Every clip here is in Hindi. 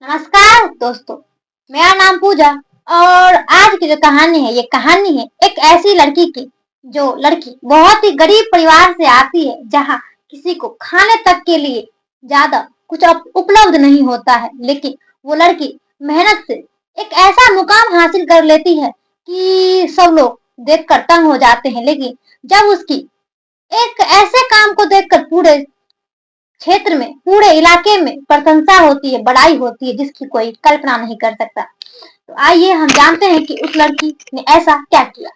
नमस्कार दोस्तों, मेरा नाम पूजा। और आज की जो कहानी है, ये कहानी है एक ऐसी लड़की की जो लड़की बहुत ही गरीब परिवार से आती है, जहाँ किसी को खाने तक के लिए ज्यादा कुछ उपलब्ध नहीं होता है। लेकिन वो लड़की मेहनत से एक ऐसा मुकाम हासिल कर लेती है कि सब लोग देखकर तंग हो जाते हैं। लेकिन जब उसकी एक ऐसे काम को देखकर पूरे क्षेत्र में, पूरे इलाके में प्रशंसा होती है, बड़ाई होती है, जिसकी कोई कल्पना नहीं कर सकता। तो आइए हम जानते हैं कि उस लड़की ने ऐसा क्या किया।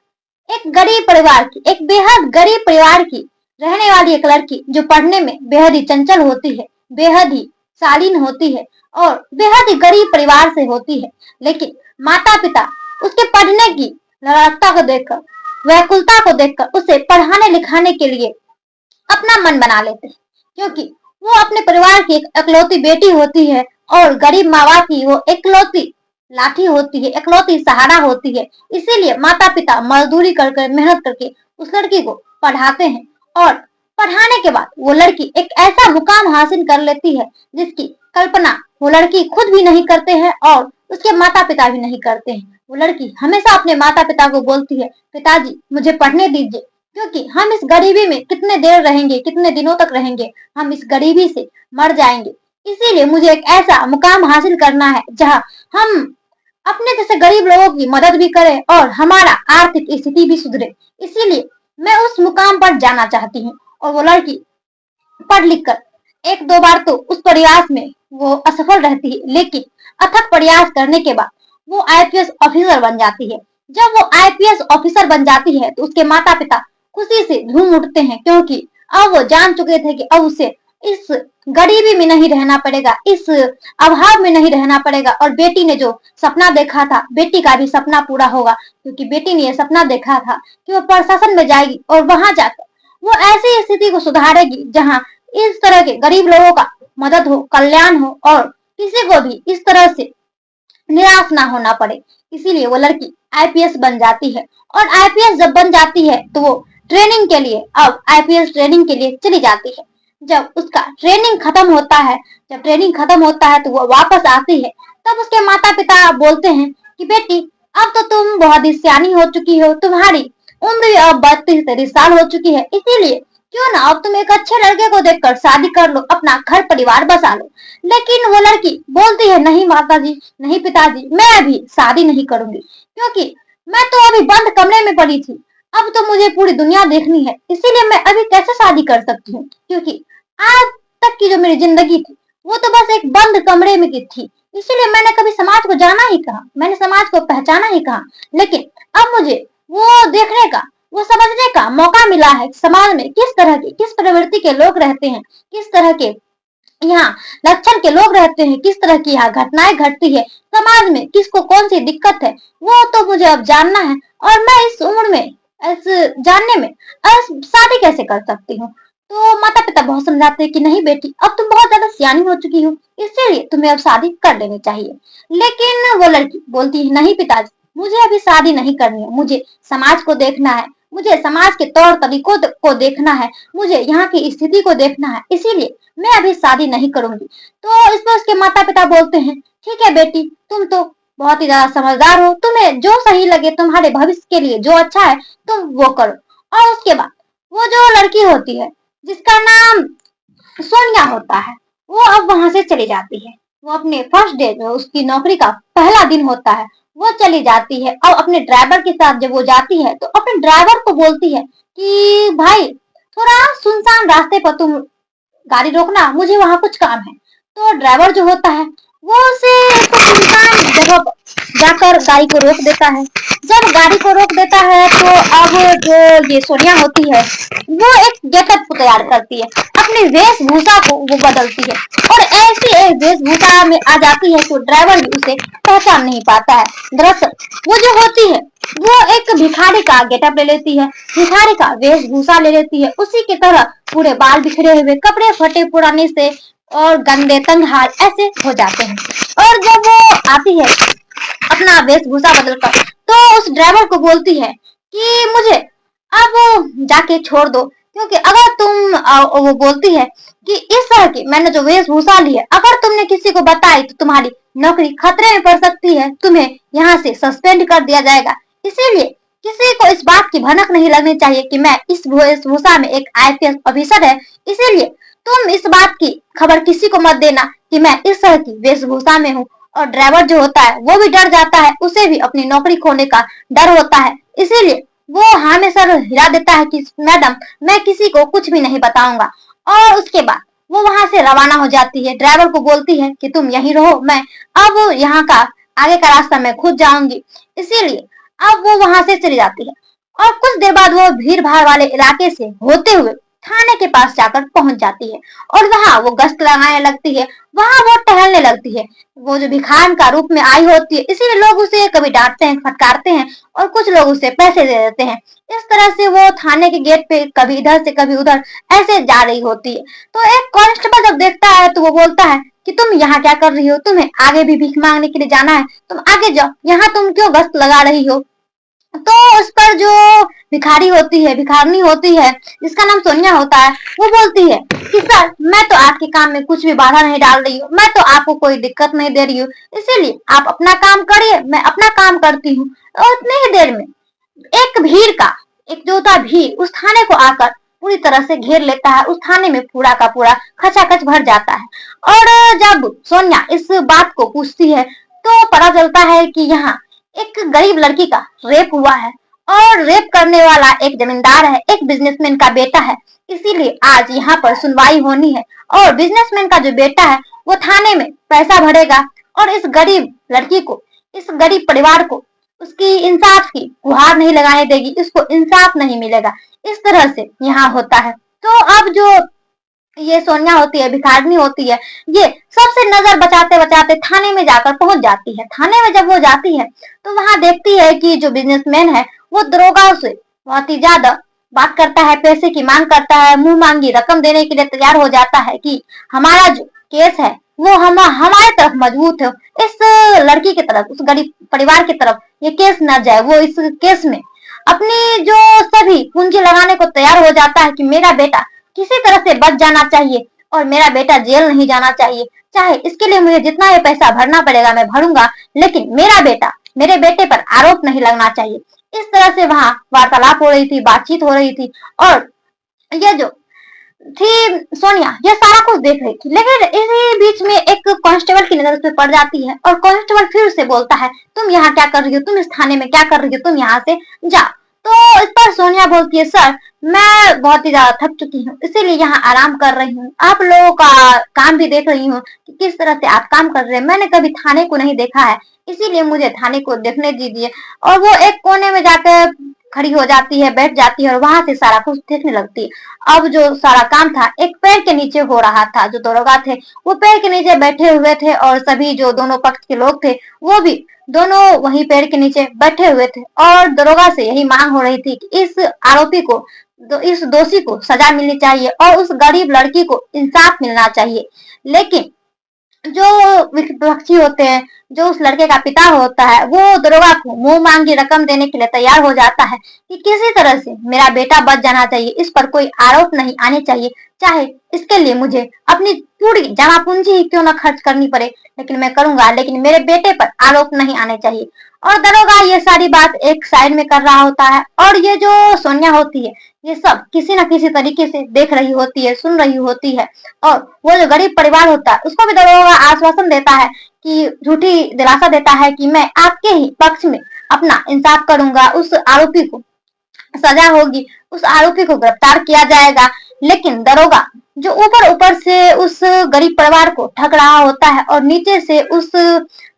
एक गरीब परिवार की, एक बेहद गरीब परिवार की रहने वाली एक लड़की, जो पढ़ने में बेहद ही चंचल होती है, बेहद ही शालीन होती है और बेहद ही गरीब परिवार से होती है। लेकिन माता पिता उसके पढ़ने की लड़कता को देखकर, व्याकुलता को देखकर उसे पढ़ाने लिखाने के लिए अपना मन बना लेते हैं, क्योंकि वो अपने परिवार की एक इकलौती बेटी होती है और गरीब माँ बाप की वो इकलौती लाठी होती है, इकलौती सहारा होती है। इसीलिए माता पिता मजदूरी कर मेहनत करके उस लड़की को पढ़ाते हैं और पढ़ाने के बाद वो लड़की एक ऐसा मुकाम हासिल कर लेती है जिसकी कल्पना वो लड़की खुद भी नहीं करते हैं और उसके माता पिता भी नहीं करते हैं। वो लड़की हमेशा अपने माता पिता को बोलती है, पिताजी मुझे पढ़ने दीजिए, क्योंकि हम इस गरीबी में कितने देर रहेंगे, कितने दिनों तक रहेंगे, हम इस गरीबी से मर जाएंगे। इसीलिए मुझे एक ऐसा मुकाम हासिल करना है जहाँ हम अपने जैसे गरीब लोगों की मदद भी करें और हमारा आर्थिक स्थिति भी सुधरे। इसीलिए मैं उस मुकाम पर जाना चाहती हूँ। और वो लड़की पढ़ लिख कर एक दो बार तो उस प्रयास में वो असफल रहती है, लेकिन अथक प्रयास करने के बाद वो आईपीएस ऑफिसर बन जाती है। जब वो आईपीएस ऑफिसर बन जाती है तो उसके माता पिता खुशी से झूम उठते हैं, क्योंकि अब वो जान चुके थे कि अब उसे इस गरीबी में नहीं रहना पड़ेगा, इस अभाव में नहीं रहना पड़ेगा। और बेटी ने जो सपना देखा था, बेटी का भी सपना पूरा होगा, क्योंकि बेटी ने यह सपना देखा था कि वो प्रशासन में जाएगी और वहां जाकर वो ऐसी स्थिति को सुधारेगी जहां इस तरह के गरीब लोगों का मदद हो, कल्याण हो और किसी को भी इस तरह से निराश ना होना पड़े। इसीलिए वो लड़की आईपीएस बन जाती है। और आईपीएस जब बन जाती है तो वो ट्रेनिंग के लिए, अब आईपीएस ट्रेनिंग के लिए चली जाती है। जब उसका ट्रेनिंग खत्म होता है, जब ट्रेनिंग खत्म होता है तो वो वापस आती है। तब उसके माता पिता बोलते हैं कि बेटी अब तो तुम बहुत ही सियानी हो चुकी हो, तुम्हारी उम्र अब 32-33 साल हो चुकी है, इसीलिए क्यों ना अब तुम एक अच्छे लड़के को देखकर शादी कर लो, अपना घर परिवार बसा लो। लेकिन वो लड़की बोलती है, नहीं माताजी, नहीं पिताजी, मैं अभी शादी नहीं करूंगी, क्योंकि मैं तो अभी बंद कमरे में पड़ी थी, अब तो मुझे पूरी दुनिया देखनी है। इसीलिए मैं अभी कैसे शादी कर सकती हूँ, क्योंकि आज तक की जो मेरी जिंदगी थी वो तो बस एक बंद कमरे में की थी। इसीलिए मैंने कभी समाज को जाना ही कहा, मैंने समाज को पहचाना ही कहा। लेकिन अब मुझे वो देखने का, वो समझने का मौका मिला है समाज में किस तरह के, किस प्रवृत्ति के लोग रहते हैं, किस तरह के यहाँ लक्षण के लोग रहते हैं, किस तरह की यहाँ घटनाएं घटती है समाज में, किसको कौन सी दिक्कत है, वो तो मुझे अब जानना है। और मैं इस उम्र में ऐसे जानने में शादी कैसे कर सकती हूँ। तो माता पिता बहुत समझाते हैं कि नहीं बेटी, अब तुम बहुत ज्यादा सियानी हो चुकी हो, इसलिए तुम्हें अब शादी कर लेनी चाहिए। लेकिन वो लड़की बोलती है, नहीं पिताजी, मुझे अभी शादी नहीं करनी है, मुझे समाज को देखना है, मुझे समाज के तौर तरीकों को देखना है, मुझे यहाँ की स्थिति को देखना है, इसीलिए मैं अभी शादी नहीं करूंगी। तो इस पर उसके माता पिता बोलते हैं, ठीक है बेटी, तुम तो बहुत ही ज्यादा समझदार हो, तुम्हें जो सही लगे, तुम्हारे भविष्य के लिए जो अच्छा है तुम वो करो। और उसके बाद वो जो लड़की होती है जिसका नाम सोनिया होता है, वो अब वहां से चली जाती है। वो अपने फर्स्ट डे जो उसकी नौकरी का पहला दिन होता है, वो चली जाती है। और अपने ड्राइवर के साथ जब वो जाती है तो अपने ड्राइवर को बोलती है कि भाई थोड़ा सुनसान रास्ते पर तुम गाड़ी रोकना, मुझे वहां कुछ काम है। तो ड्राइवर जो होता है वो उसे एक सुनसान जगह जाकर गाड़ी को रोक देता है। जब गाड़ी को रोक देता है तो अब जो ये सोनिया होती है वो एक गेटअप को तैयार करती है, अपनी वेशभूषा को वो बदलती है और ऐसी एक वेशभूषा में आ जाती है तो ड्राइवर भी उसे पहचान नहीं पाता है। दरअसल वो जो होती है वो एक भिखारी का गेटअप ले लेती है, भिखारी का वेशभूषा ले लेती है, उसी की तरह पूरे बाल बिखरे हुए, कपड़े फटे पुराने से और गंदे तंग हाल ऐसे हो जाते हैं। और जब वो आती है अपना वेशभूषा बदलकर तो उस ड्राइवर को बोलती है कि मुझे अब जाके छोड़ दो, क्योंकि अगर तुम वो बोलती है कि इस तरह की मैंने जो वेशभूषा ली है, अगर तुमने किसी को बताई तो तुम्हारी नौकरी खतरे में पड़ सकती है, तुम्हें यहाँ से सस्पेंड कर दिया जाएगा। इसीलिए किसी को इस बात की भनक नहीं लगनी चाहिए कि मैं इस वेशभूषा में एक आईपीएस ऑफिसर है। इसीलिए तुम इस बात की खबर किसी को मत देना कि मैं इस तरह की वेशभूषा में हूँ। और ड्राइवर जो होता है वो भी डर जाता है, उसे भी अपनी नौकरी खोने का डर होता है। इसीलिए वो हाँ में सर हिला देता है कि मैडम मैं किसी को कुछ भी नहीं बताऊंगा। और उसके बाद वो वहां से रवाना हो जाती है, ड्राइवर को बोलती है कि तुम यहीं रहो, मैं अब यहाँ का आगे का रास्ता मैं खुद जाऊंगी। इसीलिए अब वो वहां से चली जाती है और कुछ देर बाद वो भीड़ भाड़ वाले इलाके से होते हुए थाने के पास जाकर पहुंच जाती है और वहां वो गश्त लगाने लगती है, वहां वो टहलने लगती है। वो जो भिखार का रूप में आई होती है, इसीलिए लोग उसे कभी डांटते हैं, फटकारते हैं और कुछ लोग उसे पैसे दे देते हैं। इस तरह से वो थाने के गेट पे कभी इधर से कभी उधर ऐसे जा रही होती है। तो एक कांस्टेबल जब देखता है तो वो बोलता है कि तुम यहाँ क्या कर रही हो, तुम्हें आगे भी भीख मांगने के लिए जाना है, तुम आगे जाओ, यहाँ तुम क्यों गश्त लगा रही हो। तो उस पर जो भिखारी होती है, भिखारनी होती है, जिसका नाम सोनिया होता है, वो बोलती है कि सर मैं तो आपके काम में कुछ भी बाधा नहीं डाल रही हूँ, मैं तो आपको कोई दिक्कत नहीं दे रही हूँ, इसीलिए आप अपना काम करिए, मैं अपना काम करती हूँ। और उतनी ही देर में एक भीड़ का एक जो था भीड़ उस थाने को आकर पूरी तरह से घेर लेता है। उस थाने में पूरा का पूरा खचाखच भर जाता है। और जब सोनिया इस बात को पूछती है तो पता चलता है कि यहाँ एक गरीब लड़की का रेप हुआ है और रेप करने वाला एक जमींदार है, एक बिजनेसमैन का बेटा है। इसीलिए आज यहाँ पर सुनवाई होनी है और बिजनेसमैन का जो बेटा है वो थाने में पैसा भरेगा और इस गरीब लड़की को, इस गरीब परिवार को उसकी इंसाफ की गुहार नहीं लगाने देगी, इसको इंसाफ नहीं मिलेगा। इस तरह से यहाँ होता है। तो अब जो ये सोनिया होती है, भिखारिनी होती है, ये सबसे नजर बचाते बचाते थाने में जाकर पहुंच जाती है। थाने में जब वो जाती है तो वहां देखती है कि जो बिजनेसमैन है वो दरोगा से बहुत ही ज्यादा बात करता है, पैसे की मांग करता है, मुंह मांगी रकम देने के लिए तैयार हो जाता है कि हमारा जो केस है वो हमारे तरफ मजबूत है, इस लड़की की तरफ, उस गरीब परिवार की तरफ ये केस न जाए। वो इस केस में अपनी जो सभी पूंजी लगाने को तैयार हो जाता है कि मेरा बेटा किसी तरह से बच जाना चाहिए और मेरा बेटा जेल नहीं जाना चाहिए, चाहे इसके लिए मुझे जितना ये पैसा भरना पड़ेगा मैं भरूंगा, लेकिन मेरे बेटे पर आरोप नहीं लगना चाहिए। इस तरह से वहां वार्तालाप हो रही थी, बातचीत हो रही थी और ये जो थी सोनिया ये सारा कुछ देख रही थी। लेकिन इसी बीच में एक कांस्टेबल की नजर उस पर पड़ जाती है और कांस्टेबल फिर से बोलता है तुम यहाँ क्या कर रही हो, तुम इस थाने में क्या कर रही हो, तुम यहाँ से जाओ। तो इस पर सोनिया बोलती है सर मैं बहुत ही ज्यादा थक चुकी हूँ, इसीलिए यहाँ आराम कर रही हूँ, आप लोगों का काम भी देख रही हूँ कि किस तरह से आप काम कर रहे हैं, मैंने कभी थाने को नहीं देखा है, इसीलिए मुझे थाने को देखने दीजिए। और वो एक कोने में जाकर खड़ी हो जाती है, बैठ जाती है और वहां से सारा कुछ देखने लगती है। अब जो सारा काम था एक पेड़ के नीचे हो रहा था, जो दरोगा थे वो पेड़ के नीचे बैठे हुए थे और सभी जो दोनों पक्ष के लोग थे वो भी दोनों वही पेड़ के नीचे बैठे हुए थे और दरोगा से यही मांग हो रही थी कि इस आरोपी को, इस दोषी को सजा मिलनी चाहिए और उस गरीब लड़की को इंसाफ मिलना चाहिए। लेकिन जो विपक्षी होते हैं, जो उस लड़के का पिता होता है, वो दरोगा को मुंह मांगी रकम देने के लिए तैयार हो जाता है कि किसी तरह से मेरा बेटा बच जाना चाहिए, इस पर कोई आरोप नहीं आने चाहिए, चाहे इसके लिए मुझे अपनी पूरी जमा पूंजी ही क्यों ना खर्च करनी पड़े, लेकिन मैं करूंगा, लेकिन मेरे बेटे पर आरोप नहीं आने चाहिए। और दरोगा ये सारी बात एक साइड में कर रहा होता है और ये जो सोनिया होती है ये सब किसी न किसी तरीके से देख रही होती है, सुन रही होती है। और वो जो गरीब परिवार होता है उसको भी दरोगा आश्वासन देता है कि झूठी दिलासा देता है कि मैं आपके ही पक्ष में अपना इंसाफ करूंगा, उस आरोपी को सजा होगी, उस आरोपी को गिरफ्तार किया जाएगा। लेकिन दरोगा जो ऊपर ऊपर से उस गरीब परिवार को ठग रहा होता है और नीचे से उस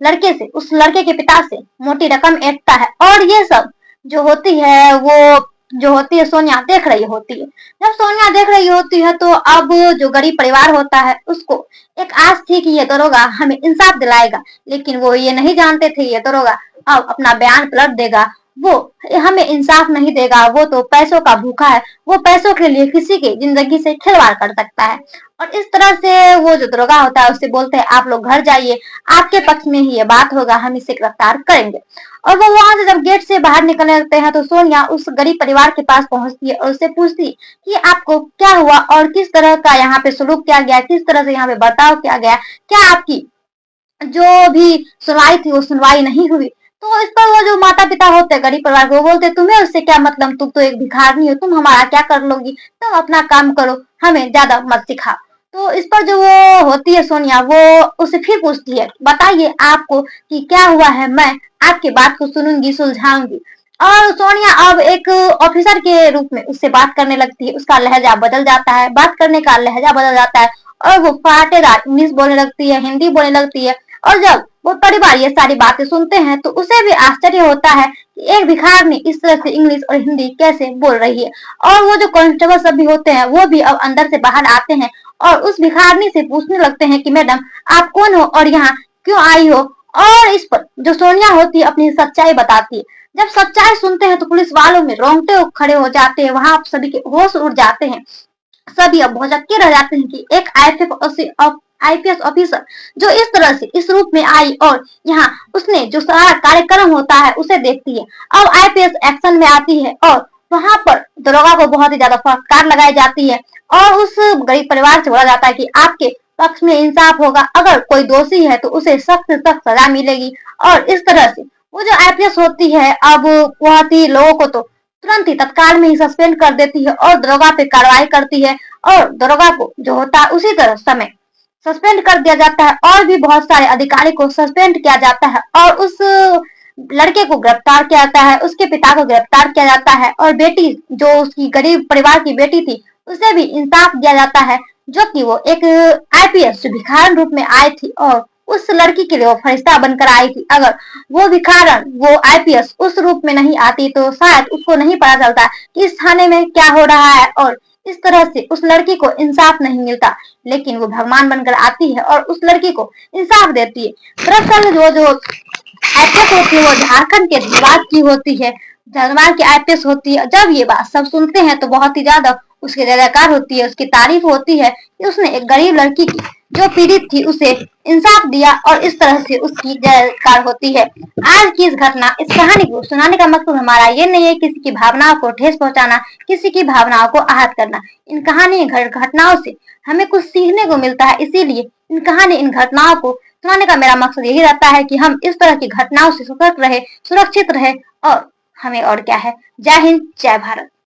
लड़के के पिता से मोटी रकम ऐंठता है। और ये सब जो होती है वो जो होती है सोनिया देख रही होती है। जब सोनिया देख रही होती है तो अब जो गरीब परिवार होता है उसको एक आस थी कि ये दरोगा हमें इंसाफ दिलाएगा, लेकिन वो ये नहीं जानते थे ये दरोगा अब अपना बयान पलट देगा वो हमें इंसाफ नहीं देगा, वो तो पैसों का भूखा है, वो पैसों के लिए किसी की जिंदगी से खिलवाड़ कर सकता है। और इस तरह से वो जो दरोगा होता है उससे बोलते हैं आप लोग घर जाइए, आपके पक्ष में ही ये बात होगा, हम इसे गिरफ्तार करेंगे। और वो वहां से जब गेट से बाहर निकलने लगते हैं तो सोनिया उस गरीब परिवार के पास पहुंचती है और उससे पूछती है कि आपको क्या हुआ और किस तरह का यहाँ पे सलूक किया गया, किस तरह से यहाँ पे बर्ताव किया गया, क्या आपकी जो भी सुनवाई थी वो सुनवाई नहीं हुई। तो इस पर वो जो माता पिता होते हैं गरीब परिवार के, वो बोलते तुम्हें उससे क्या मतलब, तुम तो एक भिखारनी हो, तुम हमारा क्या कर लोगी, तुम अपना काम करो, हमें ज्यादा मत सिखा। तो इस पर जो वो होती है सोनिया, वो उसे फिर पूछती है बताइए आपको कि क्या हुआ है, मैं आपकी बात को सुनूंगी, सुलझाऊंगी। और सोनिया अब एक ऑफिसर के रूप में उससे बात करने लगती है, उसका लहजा बदल जाता है, बात करने का लहजा बदल जाता है और वो फाटेदार इंग्लिश बोलने लगती है, हिंदी बोलने लगती है। और जब वो परिवार ये सारी बातें सुनते हैं तो उसे भी आश्चर्य होता है कि एक भिखारनी इस तरह से इंग्लिश और हिंदी कैसे बोल रही है। और वो जो कांस्टेबल सब भी होते हैं वो भी अब अंदर से बाहर आते हैं और उस भिखारनी से पूछने लगते हैं कि मैडम आप कौन हो और यहाँ क्यों आई हो। और इस पर जो सोनिया होती है अपनी सच्चाई बताती है। जब सच्चाई सुनते हैं तो पुलिस वालों में रोंगटे खड़े हो जाते हैं, वहां सभी के होश उड़ जाते हैं, सभी अब भौचक्के रह जाते हैं कि एक आईपीएस ऑफिसर जो इस तरह से इस रूप में आई और यहाँ उसने जो सारा कार्यक्रम होता है उसे देखती है। अब आईपीएस एक्शन में आती है और वहां पर दरोगा को बहुत ही ज्यादा फटकार लगाई जाती है और उस गरीब परिवार से बोला जाता है कि आपके पक्ष में इंसाफ होगा, अगर कोई दोषी है तो उसे सख्त से सख्त सजा मिलेगी। और इस तरह से वो जो आईपीएस होती है अब बहुत ही लोगों को तो तुरंत ही तत्काल में ही सस्पेंड कर देती है और दरोगा पे कार्रवाई करती है और दरोगा को जो होता है उसी तरह समय सस्पेंड कर दिया जाता है और भी बहुत सारे अधिकारी को सस्पेंड किया जाता है और उस लड़के को गिरफ्तार किया जाता है, उसके पिता को गिरफ्तार किया जाता है और बेटी जो उसकी गरीब परिवार की बेटी थी उसे भी इंसाफ दिया जाता है, जो कि वो एक आईपीएस जो भिखारन रूप में आई थी और उस लड़की के लिए वो फरिश्ता बनकर आई थी। अगर वो भिखारन वो आईपीएस उस रूप में नहीं आती तो शायद उसको नहीं पता चलता कि इस थाने में क्या हो रहा है और इस तरह से उस लड़की को इंसाफ नहीं मिलता। लेकिन वो भगवान बनकर आती है और उस लड़की को इंसाफ देती है। दरअसल वो जो आईपीएस होती है वो झारखंड के धनबाद की होती है, धनबाद की आईपीएस होती है। जब ये बात सब सुनते हैं तो बहुत ही ज्यादा उसकी जय जयकार होती है, उसकी तारीफ होती है कि उसने एक गरीब लड़की की जो पीड़ित थी उसे इंसाफ दिया और इस तरह से उसकी जयकार होती है। आज की इस घटना इस कहानी को सुनाने का मकसद हमारा ये नहीं है किसी की भावनाओं को ठेस पहुंचाना, किसी की भावनाओं को आहत करना। इन कहानी घटनाओं से हमें कुछ सीखने को मिलता है, इसीलिए इन घटनाओं को सुनाने का मेरा मकसद यही रहता है कि हम इस तरह की घटनाओं से सतर्क रहे, सुरक्षित रहे और हमें और क्या है। जय हिंद, जय भारत।